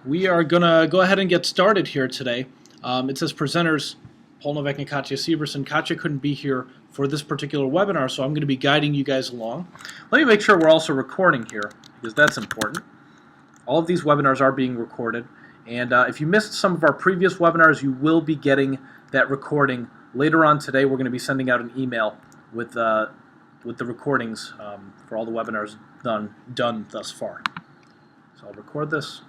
We are going to go ahead and get started here today. It says presenters Paul Novak and Katya Severson. Katya couldn't be here for this particular webinar, so I'm going to be guiding you guys along. Let me make sure we're also recording here, because that's important. All of these webinars are being recorded, and if you missed some of our previous webinars, you will be getting that recording later on today. We're going to be sending out an email with the recordings for all the webinars done thus far. So I'll record this.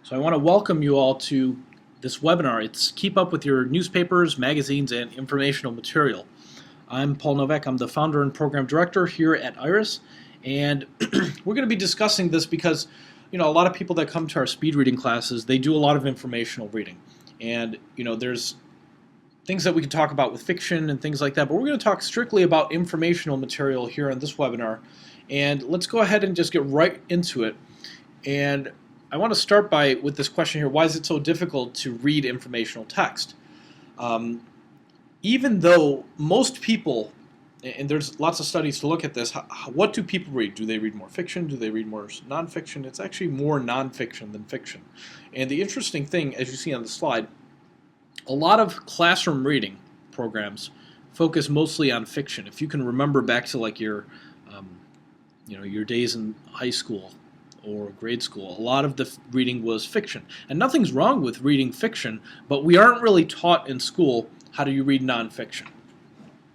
So I want to welcome you all to this webinar. It's Keep Up with Your Newspapers, Magazines, and Informational Material. I'm Paul Novak. I'm the founder and program director here at IRIS, and we're going to be discussing this because, you know, a lot of people that come to our speed reading classes, they do a lot of informational reading. And, you know, there's things that we can talk about with fiction and things like that, but we're going to talk strictly about informational material here on this webinar. And let's go ahead and just get right into it. And I want to start with this question here: why is it so difficult to read informational text? Even though most people, and there's lots of studies to look at this, what do people read? Do they read more fiction? Do they read more nonfiction? It's actually more nonfiction than fiction. And the interesting thing, as you see on the slide, a lot of classroom reading programs focus mostly on fiction. If you can remember back to like your days in high school or grade school, a lot of the reading was fiction. And nothing's wrong with reading fiction, but we aren't really taught in school how do you read nonfiction.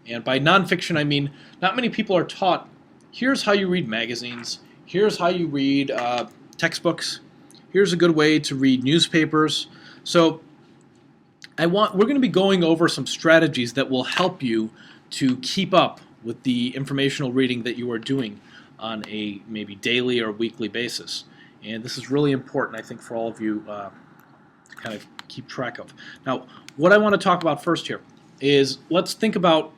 And by nonfiction, I mean not many people are taught, here's how you read magazines, here's how you read textbooks, here's a good way to read newspapers. So we're going to be going over some strategies that will help you to keep up with the informational reading that you are doing on a maybe daily or weekly basis. And this is really important, I think, for all of you to kind of keep track of. Now, what I want to talk about first here is let's think about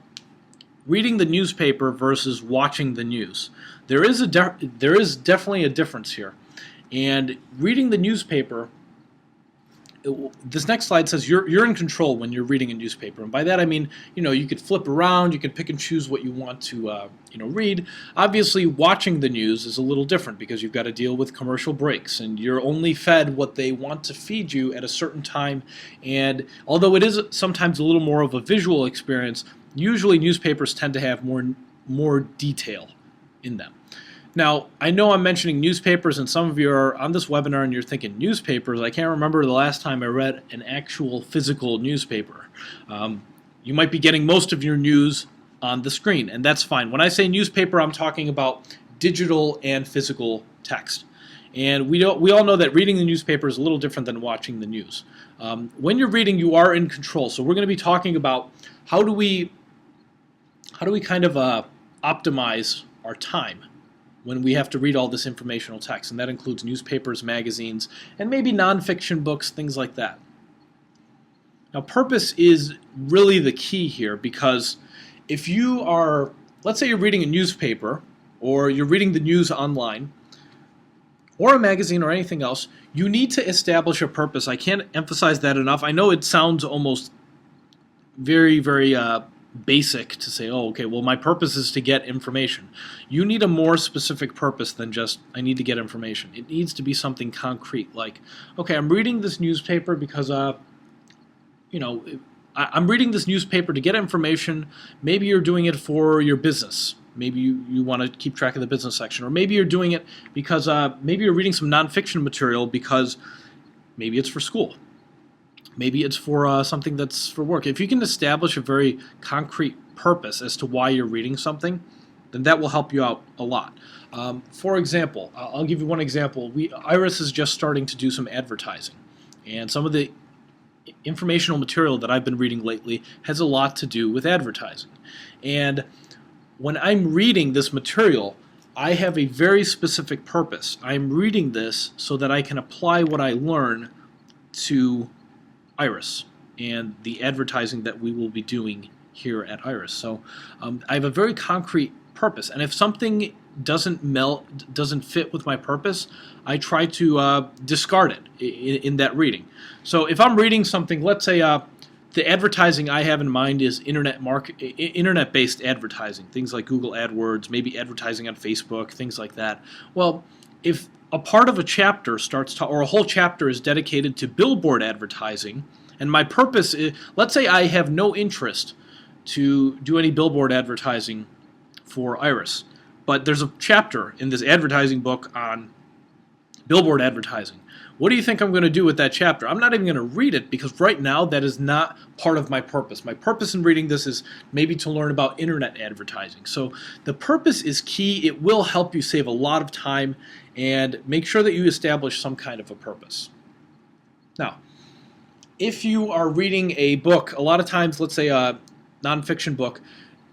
reading the newspaper versus watching the news. There is definitely a difference here. And reading the newspaper, this next slide says you're in control when you're reading a newspaper, and by that I mean, you know, you could flip around, you can pick and choose what you want to read. Obviously, watching the news is a little different because you've got to deal with commercial breaks, and you're only fed what they want to feed you at a certain time. And although it is sometimes a little more of a visual experience, usually newspapers tend to have more detail in them. Now, I know I'm mentioning newspapers, and some of you are on this webinar and you're thinking, newspapers? I can't remember the last time I read an actual physical newspaper. You might be getting most of your news on the screen, and that's fine. When I say newspaper, I'm talking about digital and physical text. And we all know that reading the newspaper is a little different than watching the news. When you're reading, you are in control. So we're going to be talking about how do we kind of optimize our time when we have to read all this informational text, and that includes newspapers, magazines, and maybe nonfiction books, things like that. Now, purpose is really the key here, because if you are, let's say you're reading a newspaper, or you're reading the news online, or a magazine or anything else, you need to establish a purpose. I can't emphasize that enough. I know it sounds almost very, very basic to say, oh, okay, well, my purpose is to get information. You need a more specific purpose than just, I need to get information. It needs to be something concrete, like, okay, I'm reading this newspaper because, I'm reading this newspaper to get information. Maybe you're doing it for your business. Maybe you want to keep track of the business section. Or maybe you're doing it because maybe you're reading some nonfiction material because maybe it's for school. Maybe it's for something that's for work. If you can establish a very concrete purpose as to why you're reading something, then that will help you out a lot. For example, I'll give you one example. IRIS is just starting to do some advertising. And some of the informational material that I've been reading lately has a lot to do with advertising. And when I'm reading this material, I have a very specific purpose. I'm reading this so that I can apply what I learn to IRIS and the advertising that we will be doing here at IRIS. So I have a very concrete purpose, and if something doesn't fit with my purpose, I try to discard it in that reading. So if I'm reading something, let's say the advertising I have in mind is internet-based advertising, things like Google AdWords, maybe advertising on Facebook, things like that. Well, if a part of a chapter starts to, or a whole chapter is dedicated to billboard advertising, and my purpose is, let's say I have no interest to do any billboard advertising for Iris, but there's a chapter in this advertising book on billboard advertising. What do you think I'm going to do with that chapter? I'm not even going to read it because right now that is not part of my purpose. My purpose in reading this is maybe to learn about internet advertising. So the purpose is key. It will help you save a lot of time and make sure that you establish some kind of a purpose. Now, if you are reading a book, a lot of times, let's say a nonfiction book,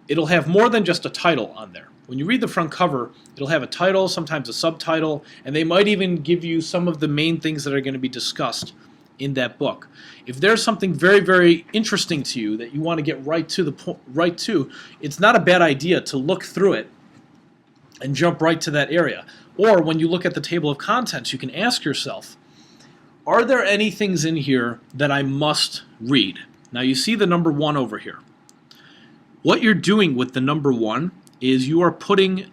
it'll have more than just a title on there. When you read the front cover, it'll have a title, sometimes a subtitle, and they might even give you some of the main things that are going to be discussed in that book. If there's something very, very interesting to you that you want to get right to, it's not a bad idea to look through it and jump right to that area. Or when you look at the table of contents, you can ask yourself, are there any things in here that I must read? Now you see the number 1 over here. What you're doing with the number 1 is you are putting,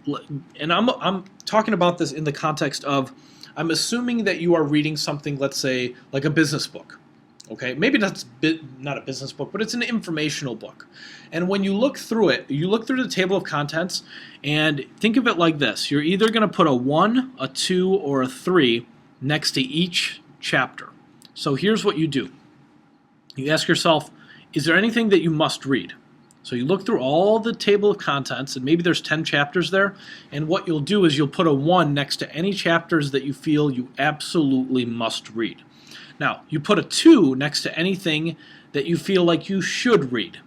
and I'm talking about this in the context of, I'm assuming that you are reading something, let's say, like a business book. Okay, maybe that's not a business book, but it's an informational book. And when you look through it, you look through the table of contents, and think of it like this. You're either going to put a 1, a 2, or a 3 next to each chapter. So here's what you do. You ask yourself, is there anything that you must read? So you look through all the table of contents, and maybe there's 10 chapters there, and what you'll do is you'll put a 1 next to any chapters that you feel you absolutely must read. Now, you put a 2 next to anything that you feel like you should read.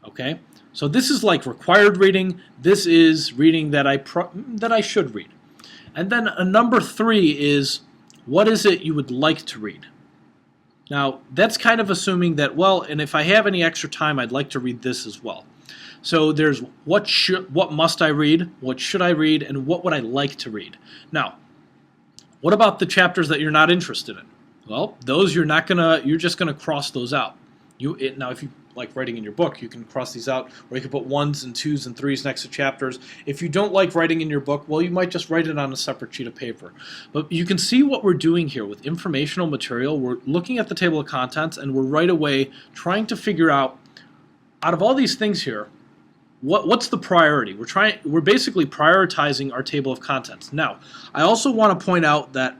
Okay? So this is like required reading. This is reading that I should read. And then a number 3 is, what is it you would like to read? Now, that's kind of assuming that, well, and if I have any extra time, I'd like to read this as well. So there's what must I read, what should I read, and what would I like to read. Now, what about the chapters that you're not interested in? Well, those you're just gonna cross those out. Now, if you like writing in your book, you can cross these out, or you can put 1s and 2s and 3s next to chapters. If you don't like writing in your book, well, you might just write it on a separate sheet of paper. But you can see what we're doing here with informational material. We're looking at the table of contents, and we're right away trying to figure out of all these things here, what's the priority? We're basically prioritizing our table of contents. Now, I also want to point out that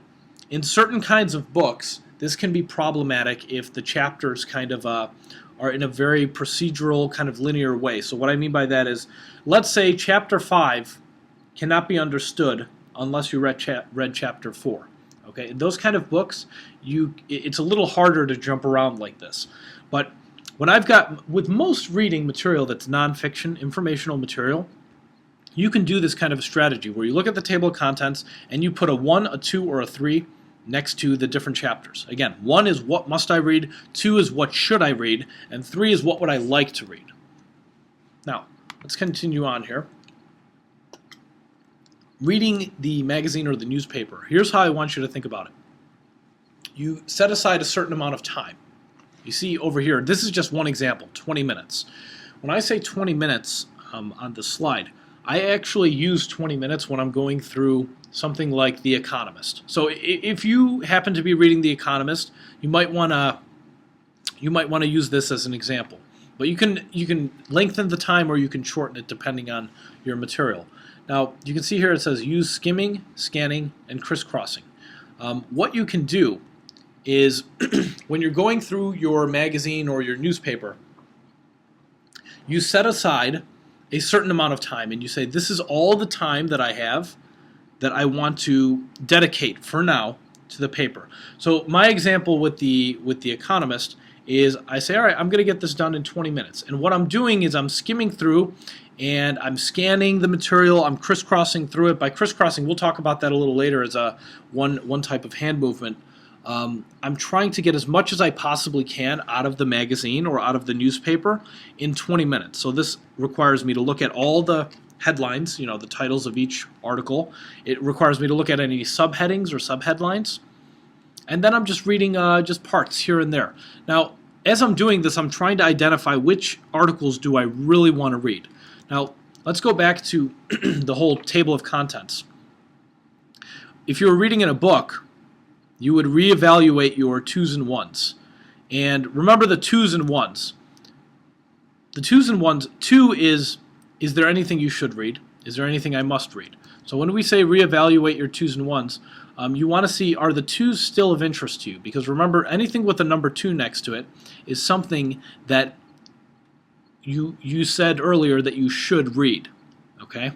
in certain kinds of books, this can be problematic if the chapters kind of are in a very procedural, kind of linear way. So what I mean by that is, let's say chapter 5 cannot be understood unless you read chapter 4. Okay, in those kind of books, it's a little harder to jump around like this. But with most reading material that's nonfiction, informational material, you can do this kind of a strategy where you look at the table of contents and you put a 1, a 2, or a 3 next to the different chapters. Again, 1 is what must I read, 2 is what should I read, and 3 is what would I like to read. Now, let's continue on here. Reading the magazine or the newspaper. Here's how I want you to think about it. You set aside a certain amount of time. You see over here, this is just one example, 20 minutes. When I say 20 minutes on the slide, I actually use 20 minutes when I'm going through something like The Economist. So if you happen to be reading The Economist, you might want to use this as an example. But you can lengthen the time or you can shorten it depending on your material. Now you can see here it says use skimming, scanning, and crisscrossing. What you can do is when you're going through your magazine or your newspaper, you set aside a certain amount of time and you say, this is all the time that I have that I want to dedicate for now to the paper. So my example with the Economist is I say, all right, I'm going to get this done in 20 minutes. And what I'm doing is I'm skimming through and I'm scanning the material, I'm crisscrossing through it. By crisscrossing, we'll talk about that a little later as one type of hand movement. I'm trying to get as much as I possibly can out of the magazine or out of the newspaper in 20 minutes. So this requires me to look at all the headlines, the titles of each article. It requires me to look at any subheadings or subheadlines. And then I'm just reading just parts here and there. Now, as I'm doing this, I'm trying to identify which articles do I really want to read. Now, let's go back to the whole table of contents. if you were reading in a book, you would reevaluate your 2s and 1s. And remember the 2s and 1s. The 2s and 1s, 2 is there anything you should read? Is there anything I must read? So when we say reevaluate your 2s and 1s, you want to see, are the 2s still of interest to you? Because remember, anything with the number 2 next to it is something that you said earlier that you should read. Okay?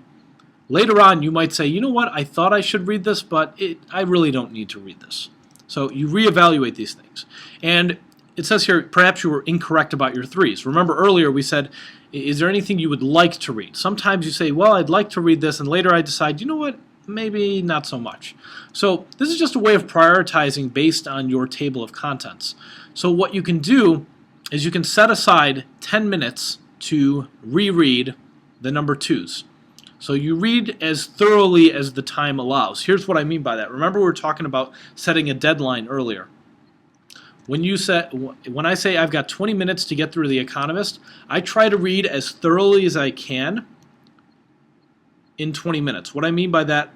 Later on, you might say, you know what, I thought I should read this, but I really don't need to read this. So you reevaluate these things. And it says here, perhaps you were incorrect about your 3s. Remember earlier we said, is there anything you would like to read? Sometimes you say, well, I'd like to read this, and later I decide, you know what, maybe not so much. So this is just a way of prioritizing based on your table of contents. So what you can do is you can set aside 10 minutes to reread the number 2s. So you read as thoroughly as the time allows. Here's what I mean by that. Remember we were talking about setting a deadline earlier. When I say I've got 20 minutes to get through The Economist, I try to read as thoroughly as I can in 20 minutes. What I mean by that,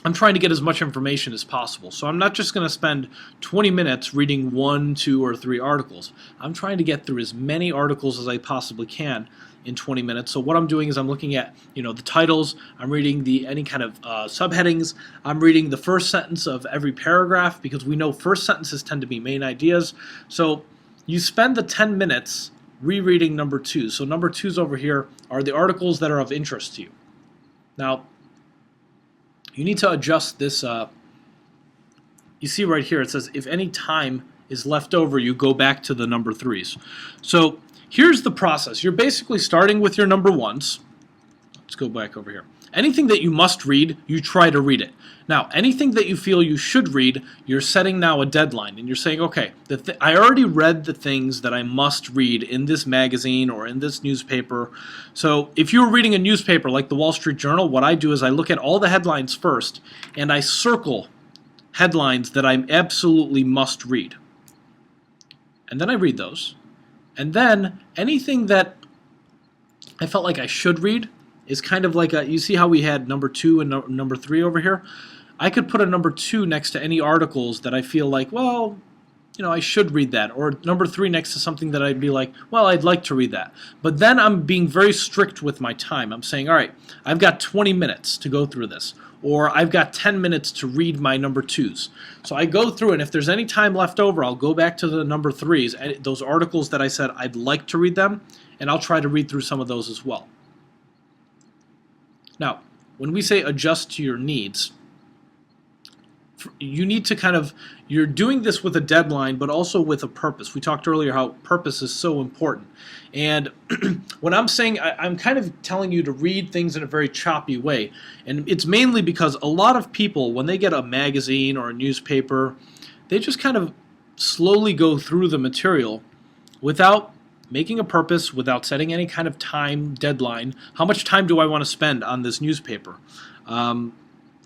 I'm trying to get as much information as possible. So I'm not just going to spend 20 minutes reading 1, 2, or 3 articles. I'm trying to get through as many articles as I possibly can in 20 minutes. So what I'm doing is I'm looking at, the titles, I'm reading any kind of subheadings, I'm reading the first sentence of every paragraph, because we know first sentences tend to be main ideas. So you spend the 10 minutes rereading number 2s. So number 2s over here are the articles that are of interest to you. Now, you need to adjust this. You see right here, it says if any time is left over, you go back to the number 3s. So here's the process. You're basically starting with your number 1s. Let's go back over here. Anything that you must read, you try to read it. Now, anything that you feel you should read, you're setting now a deadline, and you're saying, okay, I already read the things that I must read in this magazine or in this newspaper. So if you were reading a newspaper like the Wall Street Journal, what I do is I look at all the headlines first, and I circle headlines that I absolutely must read. And then I read those. And then anything that I felt like I should read is kind of like you see how we had number 2 and number 3 over here? I could put a number 2 next to any articles that I feel like, well, I should read that. Or number 3 next to something that I'd be like, well, I'd like to read that. But then I'm being very strict with my time. I'm saying, all right, I've got 20 minutes to go through this. Or I've got 10 minutes to read my number 2s. So I go through, and if there's any time left over, I'll go back to the number 3s, and those articles that I said I'd like to read them, and I'll try to read through some of those as well. Now, when we say adjust to your needs, you need to you're doing this with a deadline, but also with a purpose. We talked earlier how purpose is so important. And when I'm saying, I'm kind of telling you to read things in a very choppy way. And it's mainly because a lot of people, when they get a magazine or a newspaper, they just kind of slowly go through the material without making a purpose, without setting any kind of time deadline. How much time do I want to spend on this newspaper?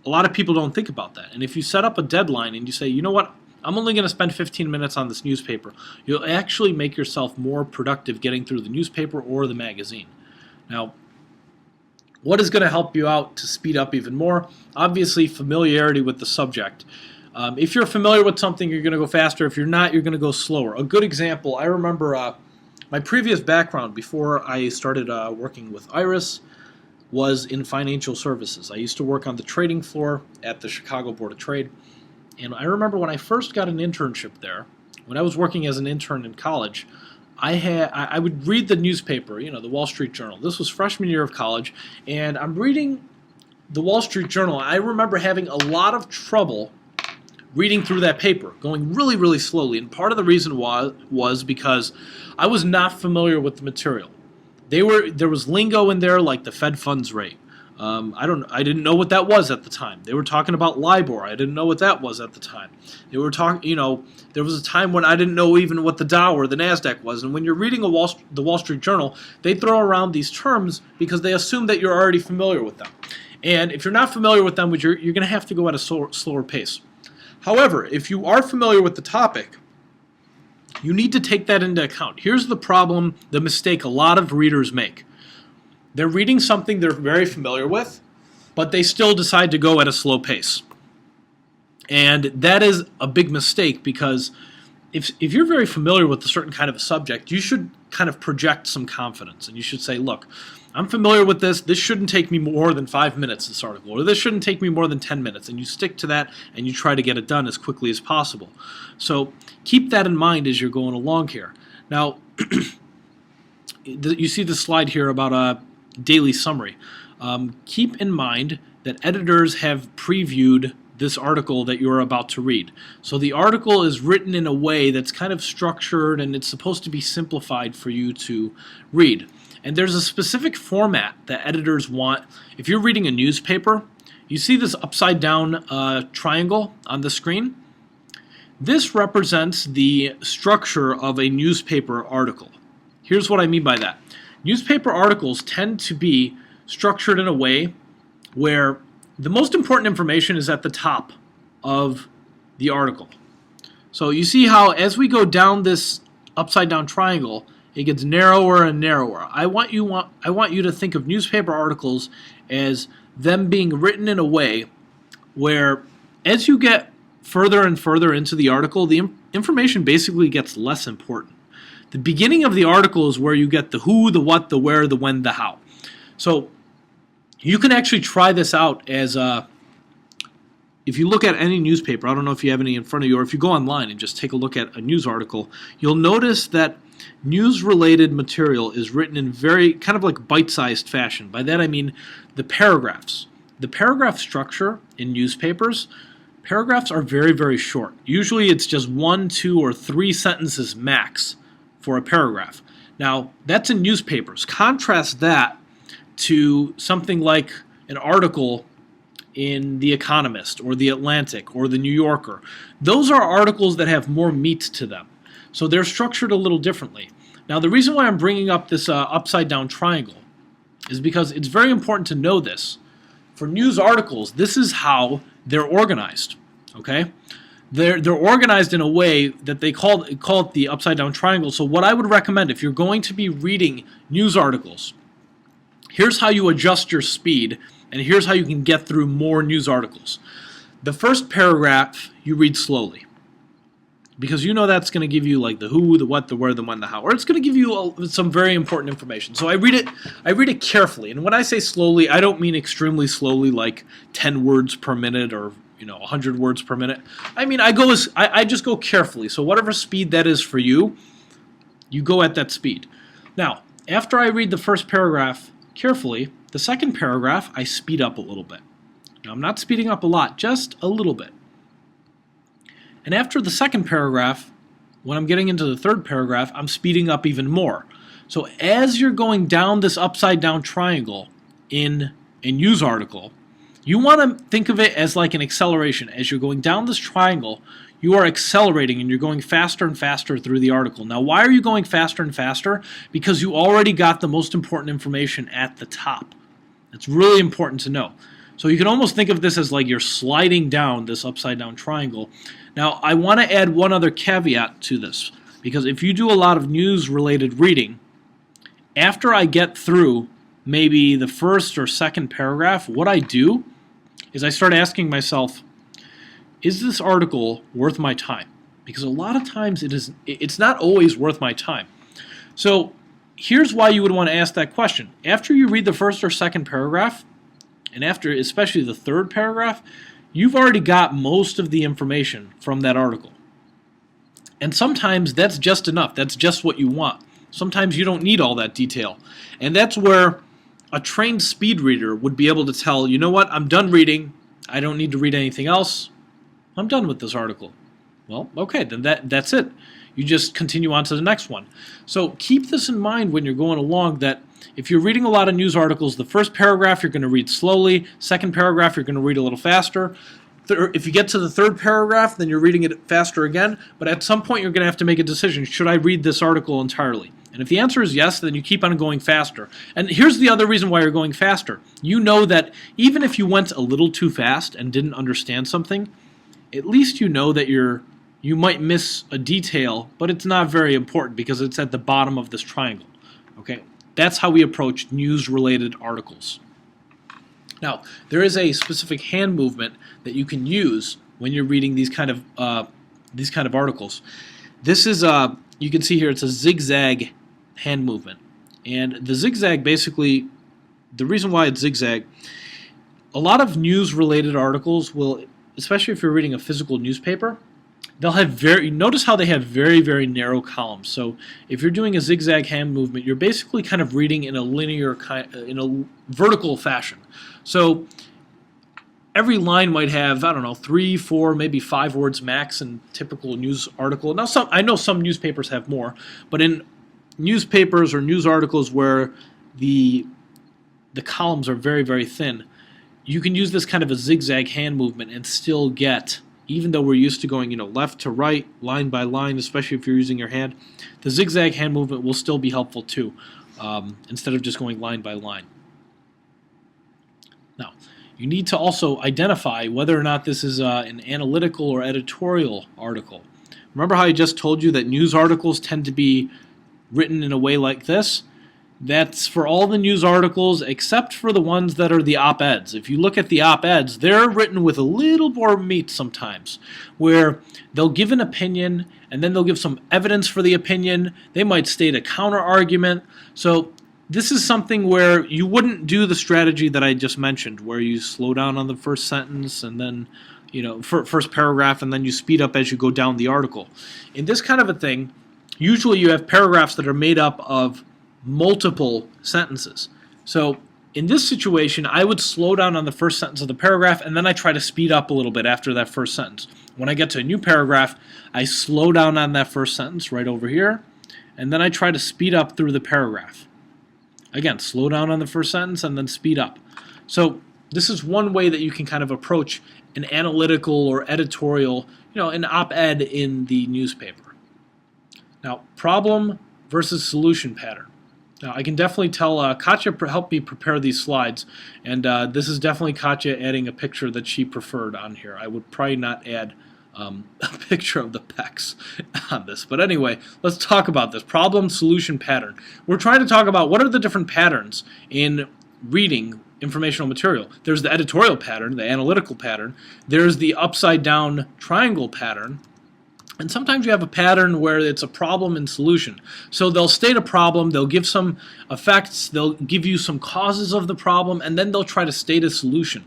A lot of people don't think about that. And if you set up a deadline and you say, you know what, I'm only going to spend 15 minutes on this newspaper, you'll actually make yourself more productive getting through the newspaper or the magazine. Now, what is going to help you out to speed up even more? Obviously, familiarity with the subject. If you're familiar with something, you're going to go faster. If you're not, you're going to go slower. A good example, I remember my previous background before I started working with Iris was in financial services. I used to work on the trading floor at the Chicago Board of Trade. And I remember when I first got an internship there, when I was working as an intern in college, I would read the newspaper, the Wall Street Journal. This was freshman year of college, and I'm reading the Wall Street Journal. I remember having a lot of trouble reading through that paper, going really, really slowly. And part of the reason was because I was not familiar with the material. There was lingo in there like the Fed funds rate. I didn't know what that was at the time. They were talking about LIBOR. I didn't know what that was at the time. They were talking, there was a time when I didn't know even what the Dow or the NASDAQ was. And when you're reading the Wall Street Journal, they throw around these terms because they assume that you're already familiar with them. And if you're not familiar with them, you're going to have to go at a slower pace. However, if you are familiar with the topic, you need to take that into account. Here's the problem, the mistake a lot of readers make. They're reading something they're very familiar with, but they still decide to go at a slow pace. And that is a big mistake, because if you're very familiar with a certain kind of a subject, you should kind of project some confidence, and you should say, look, I'm familiar with this. This shouldn't take me more than 5 minutes, this article, or this shouldn't take me more than 10 minutes, and you stick to that, and you try to get it done as quickly as possible. So keep that in mind as you're going along here. Now, you see the slide here about a daily summary. Keep in mind that editors have previewed this article that you're about to read. So the article is written in a way that's kind of structured, and it's supposed to be simplified for you to read. And there's a specific format that editors want. If you're reading a newspaper, you see this upside down triangle on the screen. This represents the structure of a newspaper article. Here's what I mean by that. Newspaper articles tend to be structured in a way where the most important information is at the top of the article. So you see how as we go down this upside down triangle, it gets narrower and narrower. I want you to think of newspaper articles as them being written in a way where as you get further and further into the article, the information basically gets less important. The beginning of the article is where you get the who, the what, the where, the when, the how. So you can actually try this out as if you look at any newspaper. I don't know if you have any in front of you, or if you go online and just take a look at a news article, you'll notice that news-related material is written in very kind of like bite-sized fashion. By that I mean the paragraphs. The paragraph structure in newspapers, paragraphs are very, very short. Usually it's just 1, 2, or 3 sentences max for a paragraph. Now, that's in newspapers. Contrast that to something like an article in The Economist or The Atlantic or The New Yorker. Those are articles that have more meat to them. So they're structured a little differently. Now, the reason why I'm bringing up this upside down triangle is because it's very important to know this. For news articles, this is how they're organized. Okay? They're organized in a way that they call it the upside down triangle. So what I would recommend if you're going to be reading news articles, here's how you adjust your speed, and here's how you can get through more news articles. The first paragraph you read slowly, because you know that's going to give you like the who, the what, the where, the when, the how, or it's going to give you some very important information. So I read it carefully, and when I say slowly, I don't mean extremely slowly, like 10 words per minute or 100 words per minute. I mean I just go carefully. So whatever speed that is for you, you go at that speed. Now, after I read the first paragraph carefully, the second paragraph I speed up a little bit. Now, I'm not speeding up a lot, just a little bit. And after the second paragraph, when I'm getting into the third paragraph, I'm speeding up even more. So as you're going down this upside down triangle in a news article, you want to think of it as like an acceleration. As you're going down this triangle, you are accelerating and you're going faster and faster through the article. Now, why are you going faster and faster? Because you already got the most important information at the top. It's really important to know. So you can almost think of this as like you're sliding down this upside down triangle. Now, I want to add one other caveat to this, because if you do a lot of news-related reading, after I get through maybe the first or second paragraph, what I do is I start asking myself, is this article worth my time? Because a lot of times it's not always worth my time. So here's why you would want to ask that question. After you read the first or second paragraph, and after especially the third paragraph, you've already got most of the information from that article. And sometimes that's just enough. That's just what you want. Sometimes you don't need all that detail. And that's where a trained speed reader would be able to tell, you know what, I'm done reading. I don't need to read anything else. I'm done with this article. Well, okay, then that's it. You just continue on to the next one. So keep this in mind when you're going along, that if you're reading a lot of news articles, the first paragraph you're going to read slowly, second paragraph you're going to read a little faster. If you get to the third paragraph, then you're reading it faster again, but at some point you're going to have to make a decision. Should I read this article entirely? And if the answer is yes, then you keep on going faster. And here's the other reason why you're going faster. You know that even if you went a little too fast and didn't understand something, at least you know that you might miss a detail, but it's not very important because it's at the bottom of this triangle. Okay? That's how we approach news-related articles. Now, there is a specific hand movement that you can use when you're reading these kind of articles. This is you can see here it's a zigzag hand movement, and the zigzag basically, the reason why it's zigzag, a lot of news-related articles will, especially if you're reading a physical newspaper, they'll have notice how they have very, very narrow columns. So if you're doing a zigzag hand movement, you're basically kind of reading in a linear, in a vertical fashion. So every line might have, I don't know, 3, 4, maybe 5 words max in typical news article. Now, I know some newspapers have more, but in newspapers or news articles where the columns are very, very thin, you can use this kind of a zigzag hand movement and still get, even though we're used to going, left to right, line by line, especially if you're using your hand, the zigzag hand movement will still be helpful too, instead of just going line by line. Now, you need to also identify whether or not this is an analytical or editorial article. Remember how I just told you that news articles tend to be written in a way like this? That's for all the news articles except for the ones that are the op-eds. If you look at the op-eds, they're written with a little more meat sometimes, where they'll give an opinion and then they'll give some evidence for the opinion. They might state a counter-argument. So this is something where you wouldn't do the strategy that I just mentioned, where you slow down on the first sentence and then, first paragraph, and then you speed up as you go down the article. In this kind of a thing, usually you have paragraphs that are made up of multiple sentences. So in this situation, I would slow down on the first sentence of the paragraph, and then I try to speed up a little bit after that first sentence. When I get to a new paragraph, I slow down on that first sentence right over here, and then I try to speed up through the paragraph. Again, slow down on the first sentence and then speed up. So this is one way that you can kind of approach an analytical or editorial, an op-ed in the newspaper. Now, problem versus solution pattern. Now, I can definitely tell Katya helped me prepare these slides, and this is definitely Katya adding a picture that she preferred on here. I would probably not add a picture of the pecs on this. But anyway, let's talk about this. Problem, solution, pattern. We're trying to talk about what are the different patterns in reading informational material. There's the editorial pattern, the analytical pattern. There's the upside-down triangle pattern. And sometimes you have a pattern where it's a problem and solution. So they'll state a problem, they'll give some effects, they'll give you some causes of the problem, and then they'll try to state a solution.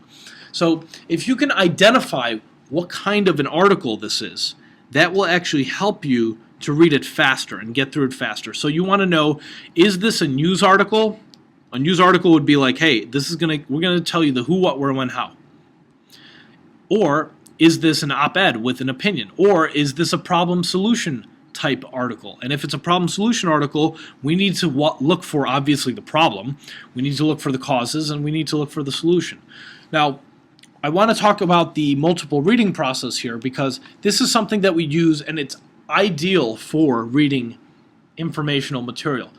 So if you can identify what kind of an article this is, that will actually help you to read it faster and get through it faster. So you want to know, is this a news article? A news article would be like, hey, we're gonna tell you the who, what, where, when, how. Or is this an op-ed with an opinion? Or is this a problem-solution type article? And if it's a problem-solution article, we need to look for, obviously, the problem. We need to look for the causes, and we need to look for the solution. Now, I want to talk about the multiple reading process here because this is something that we use, and it's ideal for reading informational material.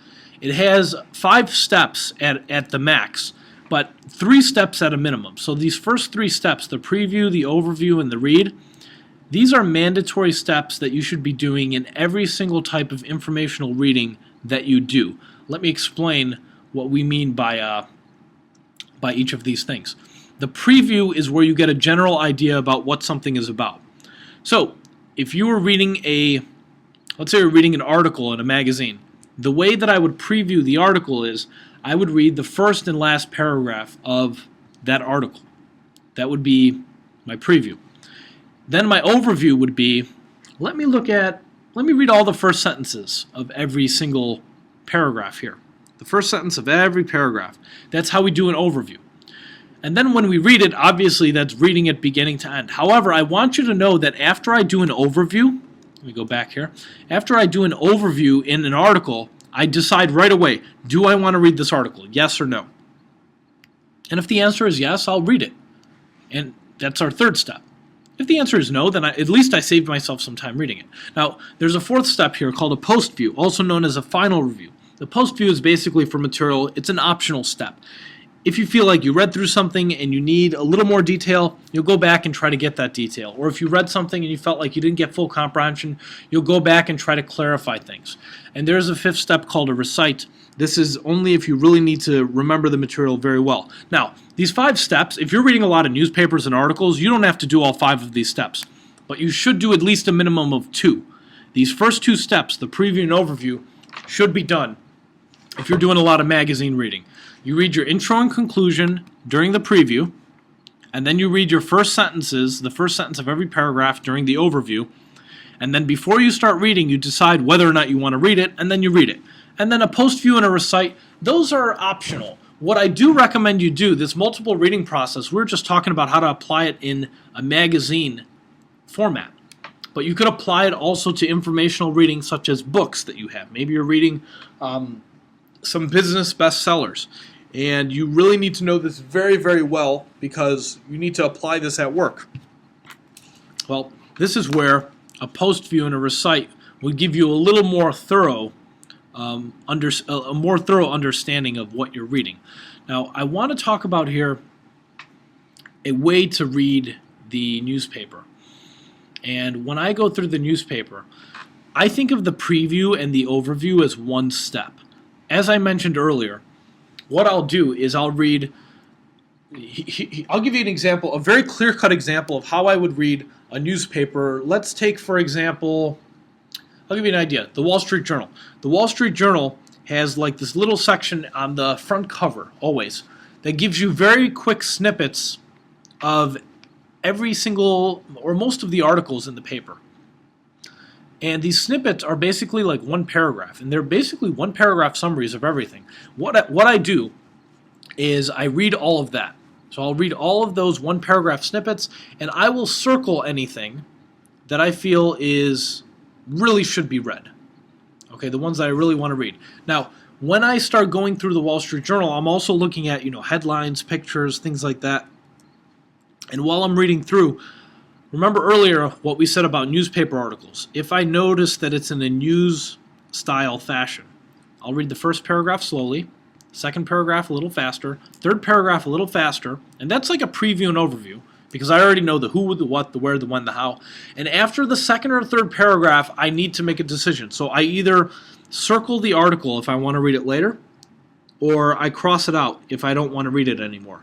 It has 5 steps at the max, but 3 steps at a minimum. So these first 3 steps, the preview, the overview, and the read, these are mandatory steps that you should be doing in every single type of informational reading that you do. Let me explain what we mean by each of these things. The preview is where you get a general idea about what something is about. So if you were reading let's say you're reading an article in a magazine, the way that I would preview the article is I would read the first and last paragraph of that article. That would be my preview. Then my overview would be, let me read all the first sentences of every single paragraph here. The first sentence of every paragraph. That's how we do an overview. And then when we read it, obviously that's reading it beginning to end. However, I want you to know that after I do an overview, let me go back here. After I do an overview in an article, I decide right away, do I want to read this article? Yes or no? And if the answer is yes, I'll read it. And that's our third step. If the answer is no, then at least I saved myself some time reading it. Now, there's a 4th step here called a post view, also known as a final review. The post view is basically for material, it's an optional step. if you feel like you read through something and you need a little more detail, you'll go back and try to get that detail. Or if you read something and you felt like you didn't get full comprehension, you'll go back and try to clarify things. And there's a fifth step called a recite. This is only if you really need to remember the material very well. Now, these 5 steps, if you're reading a lot of newspapers and articles, you don't have to do all 5 of these steps. But you should do at least a minimum of 2. These first 2 steps, the preview and overview, should be done if you're doing a lot of magazine reading. You read your intro and conclusion during the preview, and then you read your first sentences, the first sentence of every paragraph during the overview, and then before you start reading, you decide whether or not you want to read it, and then you read it. And then a post-view and a recite, those are optional. What I do recommend you do, this multiple reading process, we're just talking about how to apply it in a magazine format. But you could apply it also to informational reading such as books that you have. Maybe you're reading some business bestsellers. And you really need to know this very, very well because you need to apply this at work. Well, this is where a post-view and a recite will give you a little more thorough, a more thorough understanding of what you're reading. Now, I want to talk about here a way to read the newspaper. And when I go through the newspaper, I think of the preview and the overview as one step. As I mentioned earlier, what I'll do is I'll read, I'll give you an example, a very clear-cut example of how I would read a newspaper. Let's take, for example, I'll give you an idea, the Wall Street Journal. The Wall Street Journal has like this little section on the front cover, always, that gives you very quick snippets of every single, or most of the articles in the paper. And these snippets are basically like one paragraph, and they're basically one paragraph summaries of everything. What I do is I read all of that. So I'll read all of those one paragraph snippets, and I will circle anything that I feel is really should be read. Okay, the ones that I really want to read. Now, when I start going through the Wall Street Journal, I'm also looking at, headlines, pictures, things like that. And while I'm reading through, remember earlier what we said about newspaper articles. If I notice that it's in a news style fashion, I'll read the first paragraph slowly, second paragraph a little faster, third paragraph a little faster, and that's like a preview and overview because I already know the who, the what, the where, the when, the how. And after the second or third paragraph, I need to make a decision. So I either circle the article if I want to read it later, or I cross it out if I don't want to read it anymore.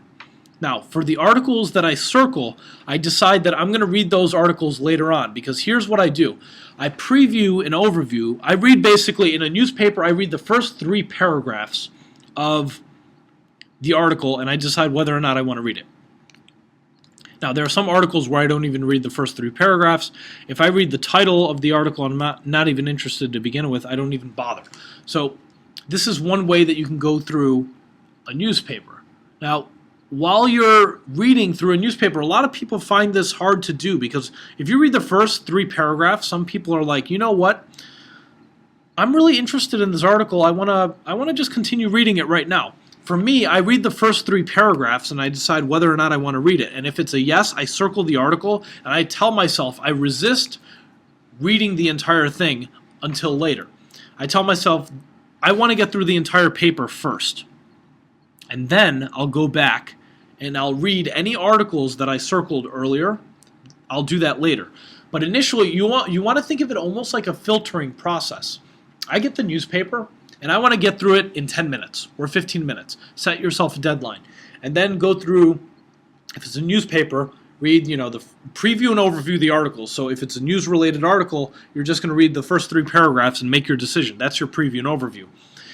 Now, for the articles that I circle, I decide that I'm going to read those articles later on because here's what I do. I preview an overview. I read basically, in a newspaper, I read the first 3 paragraphs of the article and I decide whether or not I want to read it. Now, there are some articles where I don't even read the first 3 paragraphs. If I read the title of the article and I'm not even interested to begin with, I don't even bother. So this is one way that you can go through a newspaper. Now, while you're reading through a newspaper, a lot of people find this hard to do because if you read the first 3 paragraphs, some people are like, you know what? I'm really interested in this article. I want to just continue reading it right now. For me, I read the first 3 paragraphs and I decide whether or not I want to read it. And if it's a yes, I circle the article and I tell myself I resist reading the entire thing until later. I tell myself I want to get through the entire paper first. And then I'll go back and I'll read any articles that I circled earlier. I'll do that later. But initially, you want to think of it almost like a filtering process. I get the newspaper, and I want to get through it in 10 minutes or 15 minutes. Set yourself a deadline. And then go through, if it's a newspaper, read the preview and overview of the article. So if it's a news-related article, you're just going to read the first 3 paragraphs and make your decision. That's your preview and overview.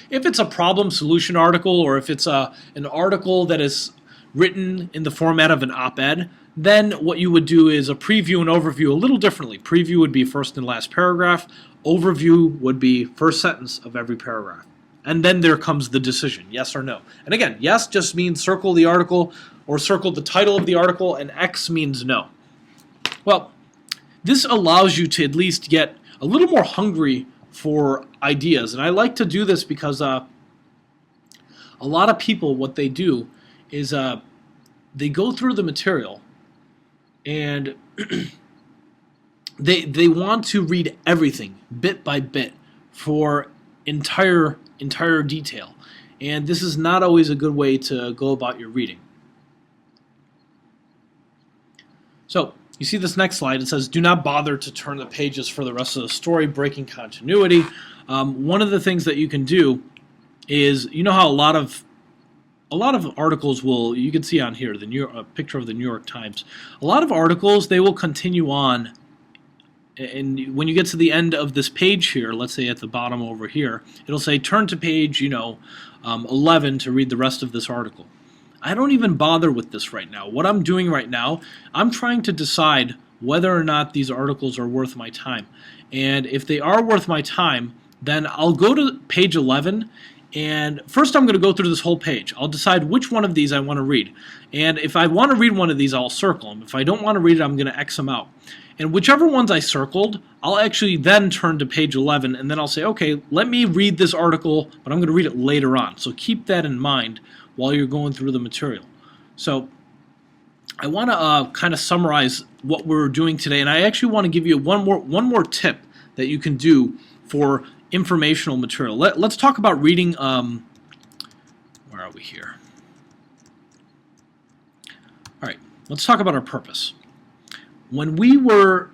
If it's a problem solution article or if it's an article that is written in the format of an op-ed, then what you would do is a preview and overview a little differently. Preview would be first and last paragraph. Overview would be first sentence of every paragraph. And then there comes the decision, yes or no. And again, yes just means circle the article or circle the title of the article, and X means no. Well, this allows you to at least get a little more hungry for ideas. And I like to do this because a lot of people, what they do is they go through the material and they want to read everything bit by bit for entire detail. and this is not always a good way to go about your reading. So, you see this next slide, it says, do not bother to turn the pages for the rest of the story, breaking continuity. One of the things that you can do is, you know how a lot of articles will, you can see on here, a picture of the New York Times. A lot of articles, they will continue on, and when you get to the end of this page here, let's say at the bottom over here, it'll say turn to page 11 to read the rest of this article. I don't even bother with this right now. What I'm doing right now, I'm trying to decide whether or not these articles are worth my time. And if they are worth my time, then I'll go to page 11, and first I'm going to go through this whole page. I'll decide which one of these I want to read. And if I want to read one of these, I'll circle them. If I don't want to read it, I'm going to X them out. And whichever ones I circled, I'll actually then turn to page 11, and then I'll say, okay, let me read this article, but I'm going to read it later on. So keep that in mind while you're going through the material. So I want to kind of summarize what we're doing today, and I actually want to give you one more tip that you can do for informational material. Let's talk about reading. Where are we here? All right, let's talk about our purpose. When we were,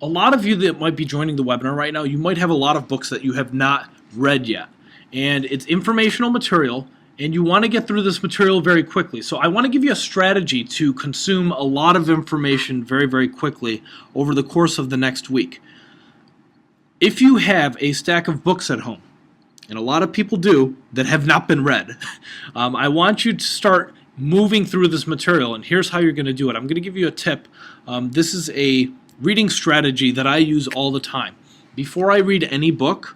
a lot of you that might be joining the webinar right now, you might have a lot of books that you have not read yet, and it's informational material, and you want to get through this material very quickly. So I want to give you a strategy to consume a lot of information very, very quickly over the course of the next week. If you have a stack of books at home, and a lot of people do that have not been read, I want you to start moving through this material, and here's how you're going to do it. I'm going to give you a tip. This is a reading strategy that I use all the time. Before I read any book,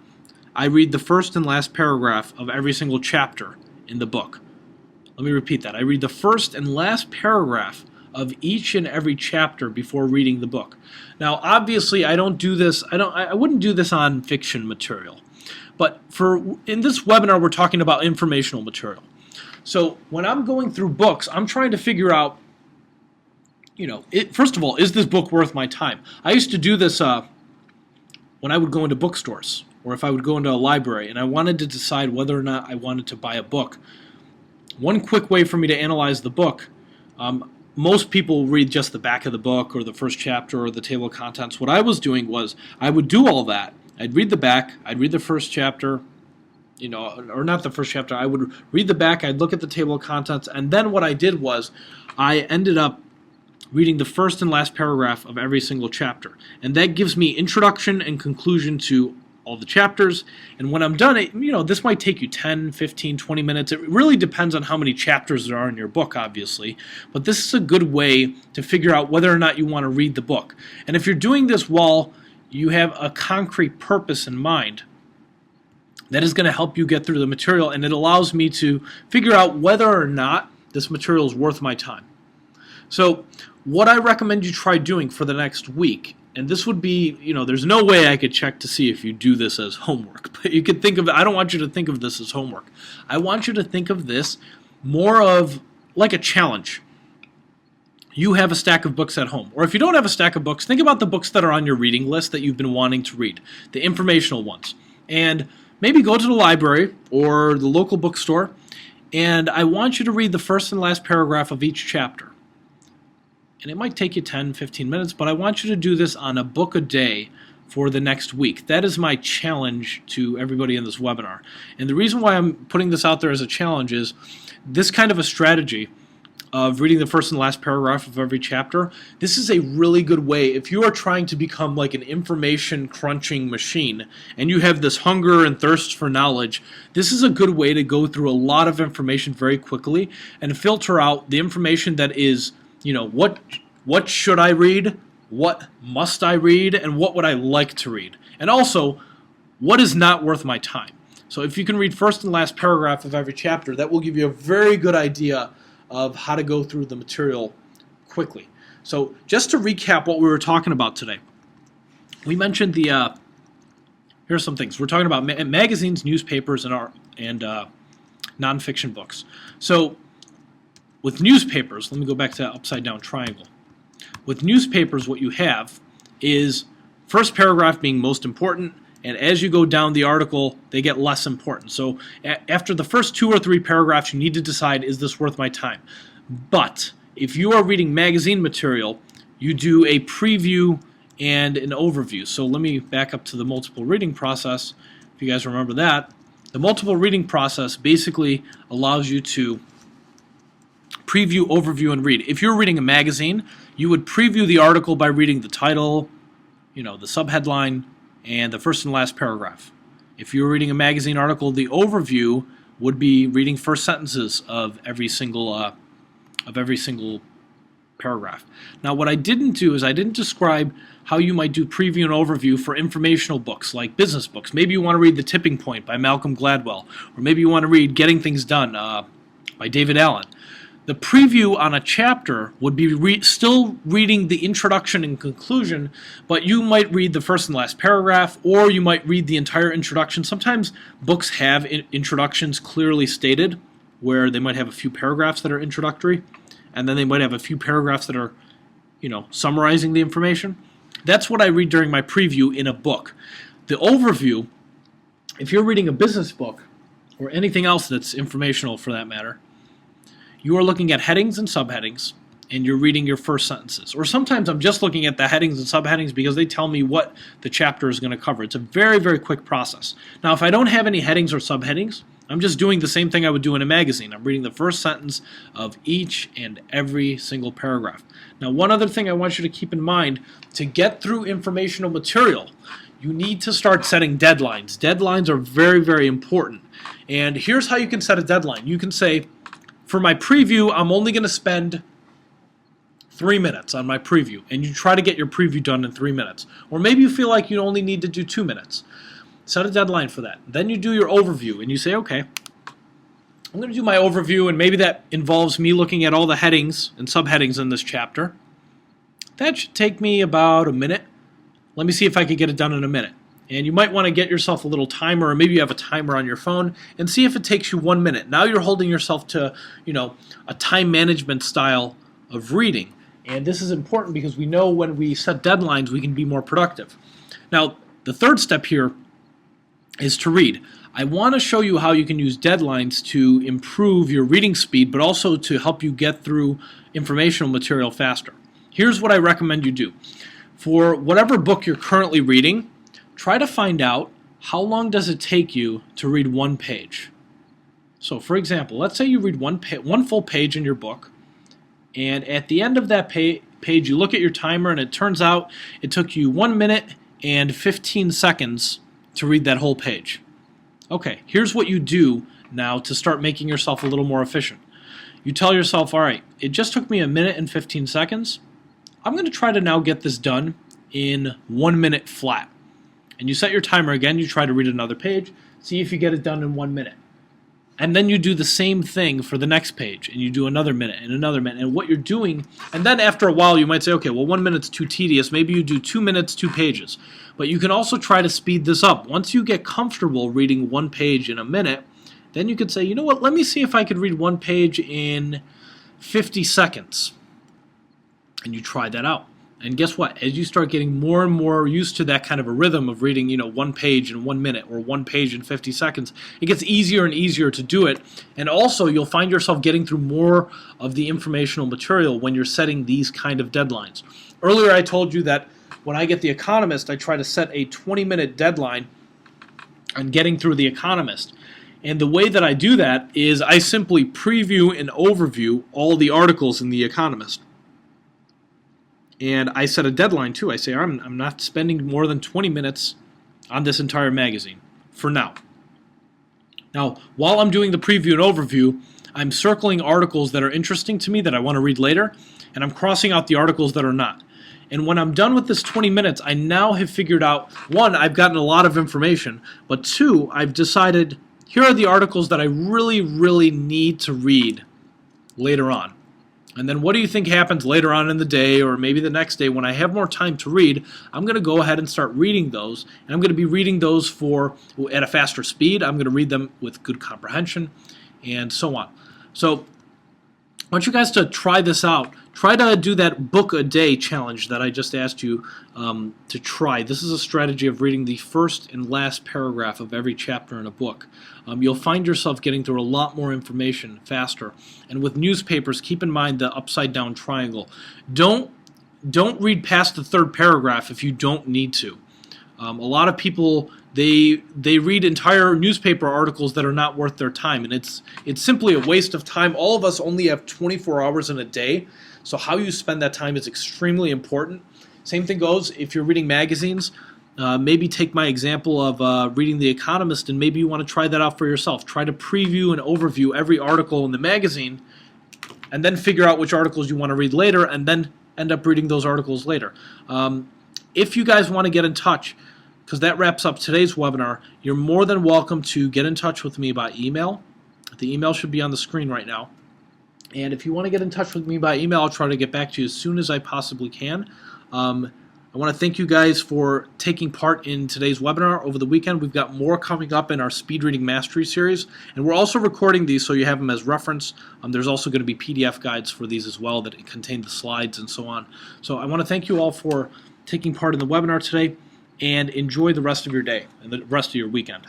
I read the first and last paragraph of every single chapter in the book. Let me repeat that. I read the first and last paragraph of each and every chapter before reading the book. Now, obviously, I don't do this. I wouldn't do this on fiction material. But in this webinar, we're talking about informational material. So when I'm going through books, I'm trying to figure out, first of all, is this book worth my time? I used to do this when I would go into bookstores, or if I would go into a library, and I wanted to decide whether or not I wanted to buy a book. One quick way for me to analyze the book, most people read just the back of the book, or the first chapter, or the table of contents. What I was doing was, I would do all that. I'd read the back, I'd read the first chapter, or not the first chapter, I would read the back, I'd look at the table of contents, and then what I did was, I ended up reading the first and last paragraph of every single chapter. And that gives me introduction and conclusion to all the chapters. And when I'm done, this might take you 10, 15, 20 minutes. It really depends on how many chapters there are in your book, obviously. But this is a good way to figure out whether or not you want to read the book. And if you're doing this while you have a concrete purpose in mind, that is going to help you get through the material, and it allows me to figure out whether or not this material is worth my time. So what I recommend you try doing for the next week, and this would be, there's no way I could check to see if you do this as homework, but you could think of it, I don't want you to think of this as homework. I want you to think of this more of like a challenge. You have a stack of books at home, or if you don't have a stack of books, think about the books that are on your reading list that you've been wanting to read, the informational ones, and maybe go to the library or the local bookstore, and I want you to read the first and last paragraph of each chapter. And it might take you 10, 15 minutes, but I want you to do this on a book a day for the next week. That is my challenge to everybody in this webinar. And the reason why I'm putting this out there as a challenge is this kind of a strategy of reading the first and last paragraph of every chapter. This is a really good way if you are trying to become like an information crunching machine and you have this hunger and thirst for knowledge. This is a good way to go through a lot of information very quickly and filter out the information that is, what should I read, what must I read, and what would I like to read, and also what is not worth my time. So if you can read first and last paragraph of every chapter, that will give you a very good idea of how to go through the material quickly. So just to recap what we were talking about today, we mentioned here's some things. We're talking about magazines, newspapers, and nonfiction books. So with newspapers, let me go back to that upside down triangle. With newspapers, what you have is first paragraph being most important, and as you go down the article, they get less important. So after the first 2 or 3 paragraphs, you need to decide, is this worth my time? But if you are reading magazine material, you do a preview and an overview. So let me back up to the multiple reading process, if you guys remember that. The multiple reading process basically allows you to preview, overview, and read. If you're reading a magazine, you would preview the article by reading the title, the subheadline, and the first and last paragraph. If you're reading a magazine article, the overview would be reading first sentences of every single paragraph. Now, what I didn't do is I didn't describe how you might do preview and overview for informational books like business books. Maybe you want to read The Tipping Point by Malcolm Gladwell, or maybe you want to read Getting Things Done by David Allen. The preview on a chapter would be still reading the introduction and conclusion, but you might read the first and last paragraph, or you might read the entire introduction. Sometimes books have introductions clearly stated, where they might have a few paragraphs that are introductory, and then they might have a few paragraphs that are, summarizing the information. That's what I read during my preview in a book. The overview, if you're reading a business book, or anything else that's informational for that matter, you are looking at headings and subheadings, and you're reading your first sentences. Or sometimes I'm just looking at the headings and subheadings because they tell me what the chapter is going to cover. It's a very, very quick process. Now, if I don't have any headings or subheadings, I'm just doing the same thing I would do in a magazine. I'm reading the first sentence of each and every single paragraph. Now, one other thing I want you to keep in mind, to get through informational material, you need to start setting deadlines. Deadlines are very, very important. And here's how you can set a deadline. You can say, for my preview, I'm only going to spend 3 minutes on my preview, and you try to get your preview done in 3 minutes. Or maybe you feel like you only need to do 2 minutes. Set a deadline for that. Then you do your overview, and you say, okay, I'm going to do my overview, and maybe that involves me looking at all the headings and subheadings in this chapter. That should take me about a minute. Let me see if I can get it done in a minute. And you might want to get yourself a little timer, or maybe you have a timer on your phone, and see if it takes you 1 minute. Now you're holding yourself to, a time management style of reading. And this is important because we know when we set deadlines, we can be more productive. Now, the third step here is to read. I want to show you how you can use deadlines to improve your reading speed, but also to help you get through informational material faster. Here's what I recommend you do. For whatever book you're currently reading, try to find out how long does it take you to read one page. So, for example, let's say you read one full page in your book, and at the end of that page, you look at your timer, and it turns out it took you 1 minute and 15 seconds to read that whole page. Okay, here's what you do now to start making yourself a little more efficient. You tell yourself, all right, it just took me 1 minute and 15 seconds. I'm going to try to now get this done in 1 minute flat. And you set your timer again, you try to read another page, see if you get it done in 1 minute. And then you do the same thing for the next page, and you do another minute and another minute. And what you're doing, and then after a while you might say, okay, well 1 minute's too tedious, maybe you do 2 minutes, 2 pages. But you can also try to speed this up. Once you get comfortable reading 1 page in a minute, then you could say, you know what, let me see if I could read 1 page in 50 seconds. And you try that out. And guess what? As you start getting more and more used to that kind of a rhythm of reading, 1 page in 1 minute or 1 page in 50 seconds, it gets easier and easier to do it. And also, you'll find yourself getting through more of the informational material when you're setting these kind of deadlines. Earlier, I told you that when I get The Economist, I try to set a 20-minute deadline on getting through The Economist. And the way that I do that is I simply preview and overview all the articles in The Economist. And I set a deadline too. I say I'm not spending more than 20 minutes on this entire magazine for now. Now, while I'm doing the preview and overview, I'm circling articles that are interesting to me that I want to read later, and I'm crossing out the articles that are not. And when I'm done with this 20 minutes, I now have figured out, 1, I've gotten a lot of information, but 2, I've decided here are the articles that I really, really need to read later on. And then what do you think happens later on in the day, or maybe the next day when I have more time to read? I'm going to go ahead and start reading those, and I'm going to be reading those at a faster speed. I'm going to read them with good comprehension, and so on. So want you guys to try this out. Try to do that book a day challenge that I just asked you to try. This is a strategy of reading the first and last paragraph of every chapter in a book. You'll find yourself getting through a lot more information faster. And with newspapers, keep in mind the upside down triangle. Don't read past the third paragraph if you don't need to. A lot of people they read entire newspaper articles that are not worth their time, and it's simply a waste of time. All of us only have 24 hours in a day, so how you spend that time is extremely important. Same thing goes if you're reading magazines. Maybe take my example of reading The Economist, and maybe you want to try that out for yourself. Try to preview and overview every article in the magazine, and then figure out which articles you want to read later, and then end up reading those articles later. If you guys want to get in touch, because that wraps up today's webinar, you're more than welcome to get in touch with me by email. The email should be on the screen right now. And if you want to get in touch with me by email, I'll try to get back to you as soon as I possibly can. I want to thank you guys for taking part in today's webinar over the weekend. We've got more coming up in our Speed Reading Mastery series, and we're also recording these so you have them as reference. There's also going to be PDF guides for these as well that contain the slides and so on. So I want to thank you all for taking part in the webinar today, and enjoy the rest of your day and the rest of your weekend.